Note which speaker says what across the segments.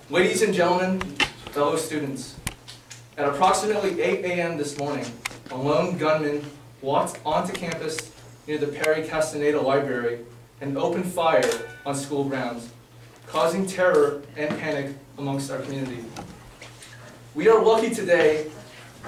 Speaker 1: Ladies and gentlemen, fellow students, at approximately 8 a.m. this morning, a lone gunman walked onto campus near the Castaneda Library and opened fire on school grounds, causing terror and panic amongst our community. We are lucky today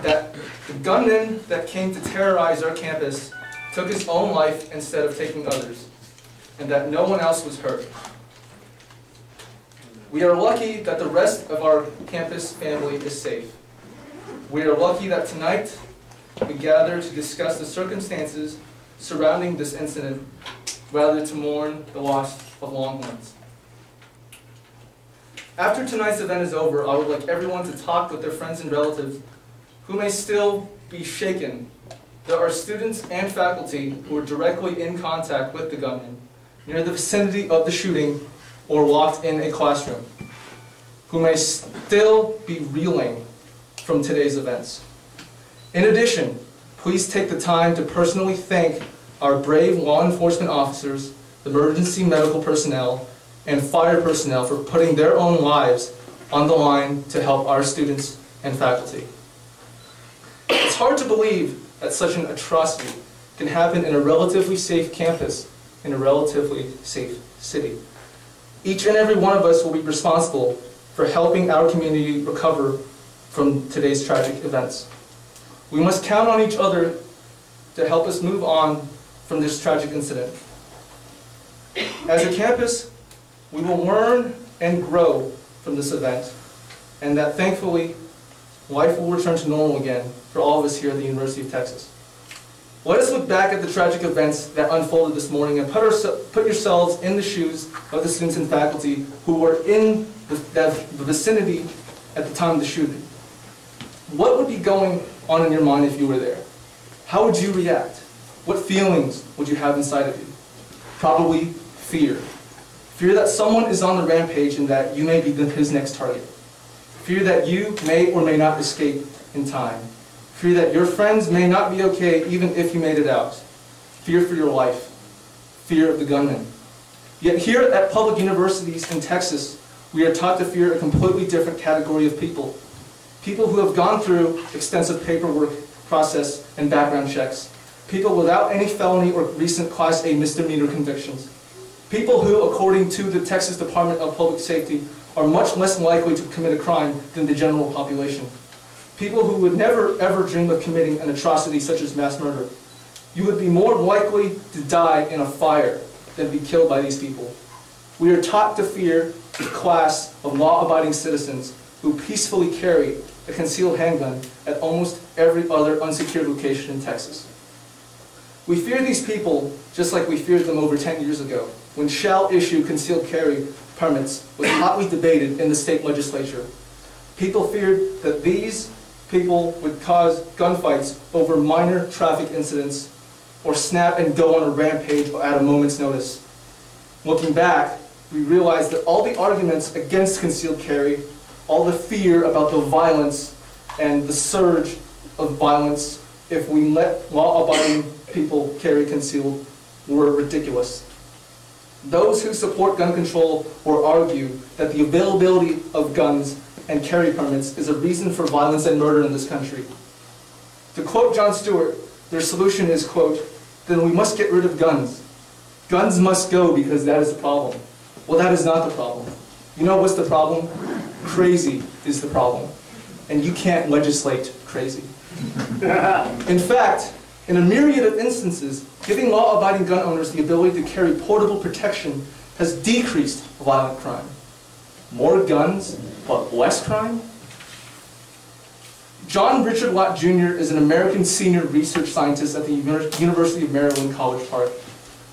Speaker 1: that the gunman that came to terrorize our campus took his own life instead of taking others, and that no one else was hurt. We are lucky that the rest of our campus family is safe. We are lucky that tonight we gather to discuss the circumstances surrounding this incident rather to mourn the loss of Longhorns. After tonight's event is over, I would like everyone to talk with their friends and relatives who may still be shaken. There are students and faculty who are directly in contact with the gunman, near the vicinity of the shooting, or locked in a classroom, who may still be reeling from today's events. In addition, please take the time to personally thank our brave law enforcement officers, emergency medical personnel, and fire personnel for putting their own lives on the line to help our students and faculty. It's hard to believe that such an atrocity can happen in a relatively safe campus in a relatively safe city. Each and every one of us will be responsible for helping our community recover from today's tragic events. We must count on each other to help us move on from this tragic incident. As a campus, we will learn and grow from this event, and that thankfully, life will return to normal again for all of us here at the University of Texas. Let us look back at the tragic events that unfolded this morning and put yourselves in the shoes of the students and faculty who were in the vicinity at the time of the shooting. What would be going on in your mind if you were there? How would you react? What feelings would you have inside of you? Probably fear. Fear that someone is on the rampage and that you may be his next target. Fear that you may or may not escape in time. Fear that your friends may not be okay even if you made it out. Fear for your life. Fear of the gunman. Yet here at public universities in Texas, we are taught to fear a completely different category of people. People who have gone through extensive paperwork process and background checks. People without any felony or recent Class A misdemeanor convictions. People who, according to the Texas Department of Public Safety, are much less likely to commit a crime than the general population. People who would never ever dream of committing an atrocity such as mass murder. You would be more likely to die in a fire than be killed by these people. We are taught to fear the class of law-abiding citizens who peacefully carry a concealed handgun at almost every other unsecured location in Texas. We fear these people just like we feared them over 10 years ago, when shall issue concealed carry permits was hotly debated in the state legislature. People feared that these people would cause gunfights over minor traffic incidents or snap and go on a rampage at a moment's notice. Looking back, we realized that all the arguments against concealed carry, all the fear about the violence and the surge of violence if we let law-abiding people carry concealed were ridiculous. Those who support gun control or argue that the availability of guns and carry permits is a reason for violence and murder in this country. To quote Jon Stewart, their solution is, quote, "Then we must get rid of guns. Guns must go because that is the problem." Well, that is not the problem. You know what's the problem? Crazy is the problem. And you can't legislate crazy. In fact, in a myriad of instances, giving law-abiding gun owners the ability to carry portable protection has decreased violent crime. More guns, but less crime? John Richard Lott Jr. is an American senior research scientist at the University of Maryland, College Park.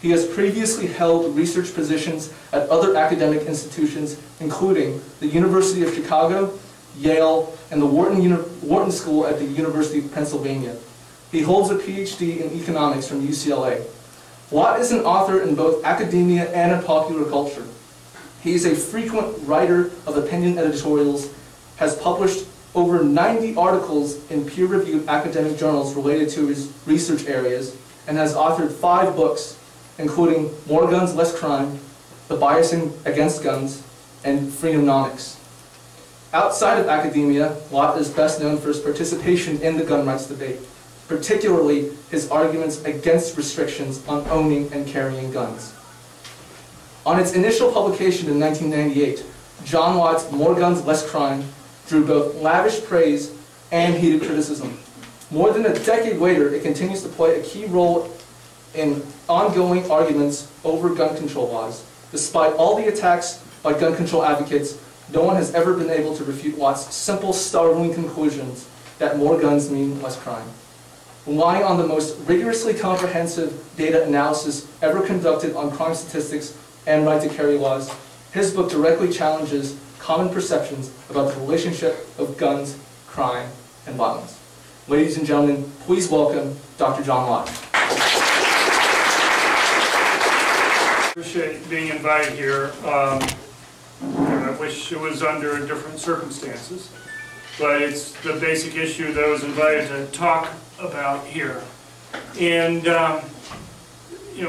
Speaker 1: He has previously held research positions at other academic institutions, including the University of Chicago, Yale, and the Wharton School at the University of Pennsylvania. He holds a PhD in economics from UCLA. Lott is an author in both academia and in popular culture. He is a frequent writer of opinion editorials, has published over 90 articles in peer-reviewed academic journals related to his research areas, and has authored 5 books, including More Guns, Less Crime, The Bias Against Guns, and Freedomnomics. Outside of academia, Lott is best known for his participation in the gun rights debate, particularly his arguments against restrictions on owning and carrying guns. On its initial publication in 1998, John Lott's More Guns, Less Crime drew both lavish praise and heated criticism. More than a decade later, it continues to play a key role in ongoing arguments over gun control laws. Despite all the attacks by gun control advocates, no one has ever been able to refute Lott's simple, startling conclusions that more guns mean less crime. Relying on the most rigorously comprehensive data analysis ever conducted on crime statistics and right to carry laws, his book directly challenges common perceptions about the relationship of guns, crime, and violence. Ladies and gentlemen, please welcome Dr. John Lott.
Speaker 2: Appreciate being invited here. I wish it was under different circumstances, but it's the basic issue that I was invited to talk about here. And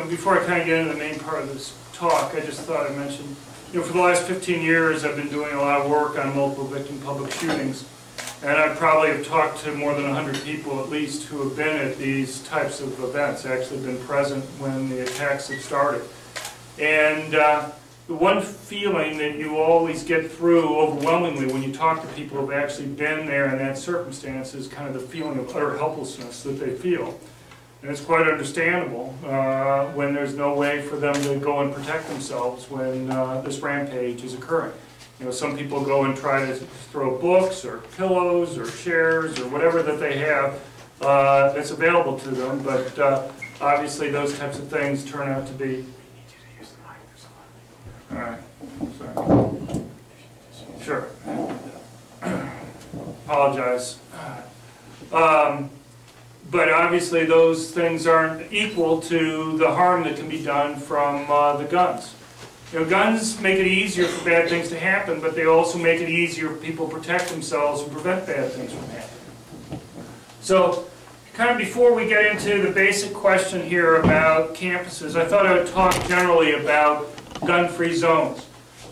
Speaker 2: before I kind of get into the main part of this talk, I just thought I'd mention, for the last 15 years I've been doing a lot of work on multiple victim public shootings, and I probably have talked to more than 100 people at least who have been at these types of events, actually been present when the attacks have started. And the one feeling that you always get through overwhelmingly when you talk to people who have actually been there in that circumstance is kind of the feeling of utter helplessness that they feel. And it's quite understandable when there's no way for them to go and protect themselves when this rampage is occurring. Some people go and try to throw books or pillows or chairs or whatever that they have that's available to them, but obviously those types of things turn out to be... All right, sorry. Sure. Apologize. But obviously those things aren't equal to the harm that can be done from the guns. Guns make it easier for bad things to happen, but they also make it easier for people to protect themselves and prevent bad things from happening. So, kind of before we get into the basic question here about campuses, I thought I would talk generally about gun-free zones.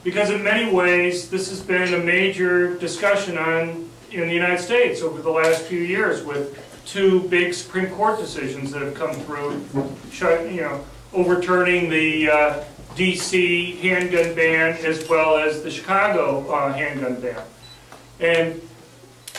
Speaker 2: Because in many ways, this has been a major discussion in the United States over the last few years with two big Supreme Court decisions that have come through, overturning the DC handgun ban as well as the Chicago handgun ban. And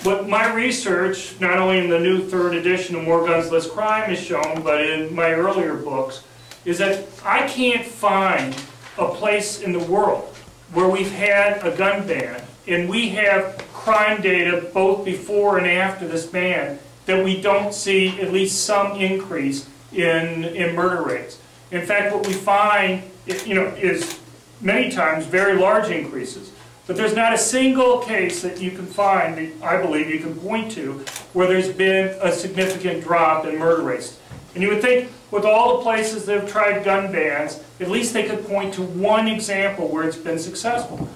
Speaker 2: what my research, not only in the new third edition of More Guns, Less Crime has shown, but in my earlier books, is that I can't find a place in the world where we've had a gun ban and we have crime data both before and after this ban that we don't see at least some increase in murder rates. In fact, what we find is many times very large increases. But there's not a single case that you can find, that I believe you can point to, where there's been a significant drop in murder rates. And you would think with all the places that have tried gun bans, at least they could point to one example where it's been successful.